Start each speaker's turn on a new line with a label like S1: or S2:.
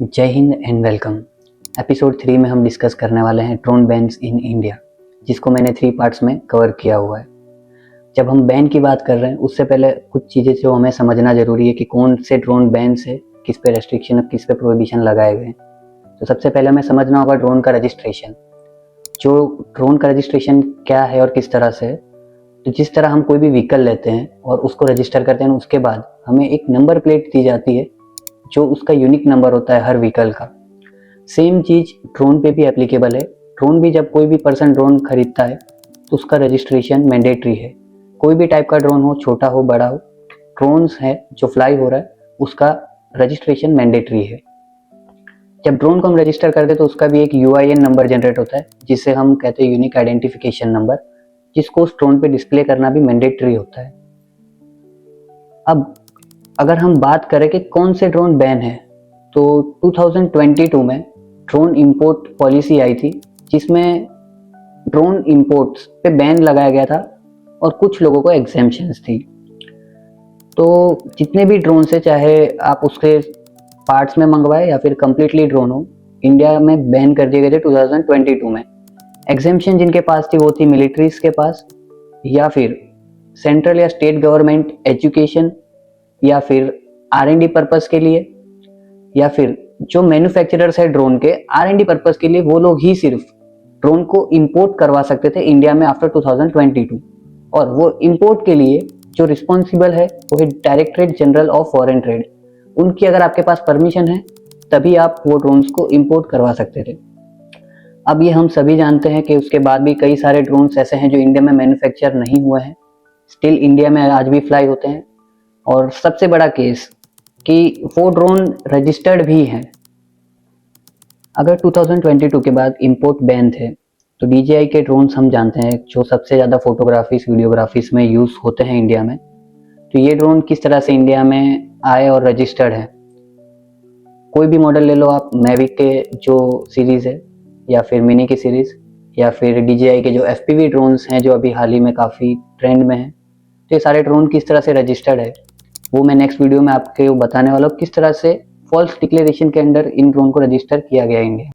S1: जय Hind and welcome. Episode 3 में हम डिस्कस करने वाले हैं ड्रोन बैन्स इन इंडिया, जिसको मैंने 3 पार्ट्स में कवर किया हुआ है। जब हम बैन की बात कर रहे हैं उससे पहले कुछ चीज़ें जो हमें समझना जरूरी है कि कौन से ड्रोन बैन्स है, किस पे रेस्ट्रिक्शन और किस पे प्रोहिबिशन लगाए गए हैं। तो सबसे पहले हमें समझना होगा ड्रोन का रजिस्ट्रेशन। जो ड्रोन का रजिस्ट्रेशन क्या है और किस तरह से है। तो जिस तरह हम कोई भी व्हीकल लेते हैं और उसको रजिस्टर करते हैं, उसके बाद हमें एक नंबर प्लेट दी जाती है जो उसका यूनिक नंबर होता है हर व्हीकल का। सेम चीज ड्रोन पे भी एप्लीकेबल है। ड्रोन भी जब कोई भी पर्सन ड्रोन खरीदता है तो उसका रजिस्ट्रेशन मैंडेटरी है। कोई भी टाइप का ड्रोन हो, छोटा हो बड़ा हो, ड्रोन्स है जो फ्लाई हो रहा है उसका रजिस्ट्रेशन मैंडेटरी है। जब ड्रोन को हम रजिस्टर करते हैं तो उसका भी एक UIN नंबर जनरेट होता है, जिसे हम कहते हैं यूनिक आइडेंटिफिकेशन नंबर, जिसको उस ड्रोन पे डिस्प्ले करना भी मैंडेटरी होता है। अब अगर हम बात करें कि कौन से ड्रोन बैन है, तो 2022 में ड्रोन इंपोर्ट पॉलिसी आई थी, जिसमें ड्रोन इंपोर्ट्स पे बैन लगाया गया था और कुछ लोगों को एग्जेम्पशंस थी। तो जितने भी ड्रोन से, चाहे आप उसके पार्ट्स में मंगवाए या फिर कंप्लीटली ड्रोन हो, इंडिया में बैन कर दिए गए थे 2022 में। एग्जेम्पशन जिनके पास थी वो थी मिलिट्रीज के पास, या फिर सेंट्रल या स्टेट गवर्नमेंट एजुकेशन, या फिर R&D पर्पस के लिए, या फिर जो मैन्युफैक्चरर्स है ड्रोन के R&D पर्पस के लिए, वो लोग ही सिर्फ ड्रोन को इंपोर्ट करवा सकते थे इंडिया में आफ्टर 2022। और वो इंपोर्ट के लिए जो रिस्पॉन्सिबल है वो है directorate general of foreign trade. उनकी अगर आपके पास परमिशन है तभी आप वो ड्रोन्स को इंपोर्ट करवा सकते थे। अब ये हम सभी जानते हैं कि उसके बाद भी कई सारे ड्रोन्स ऐसे हैं जो इंडिया में मैन्युफैक्चर नहीं हुए हैं, स्टिल इंडिया में आज भी फ्लाई होते हैं। और सबसे बड़ा केस कि वो ड्रोन रजिस्टर्ड भी हैं। अगर 2022 के बाद इंपोर्ट बैन थे तो DJI के ड्रोन्स हम जानते हैं जो सबसे ज़्यादा फोटोग्राफीज वीडियोग्राफीज में यूज़ होते हैं इंडिया में। तो ये ड्रोन किस तरह से इंडिया में आए और रजिस्टर्ड है। कोई भी मॉडल ले लो आप, मैविक के जो सीरीज़ है, या फिर मिनी की सीरीज़, या फिर DJI के जो FPV ड्रोन्स हैं जो अभी हाल ही में काफ़ी ट्रेंड में हैं। तो ये सारे ड्रोन किस तरह से रजिस्टर्ड है वो मैं नेक्स्ट वीडियो में आपको बताने वाला हूँ, किस तरह से फॉल्स डिक्लेरेशन के अंडर इन ड्रोन को रजिस्टर किया गया इंडिया।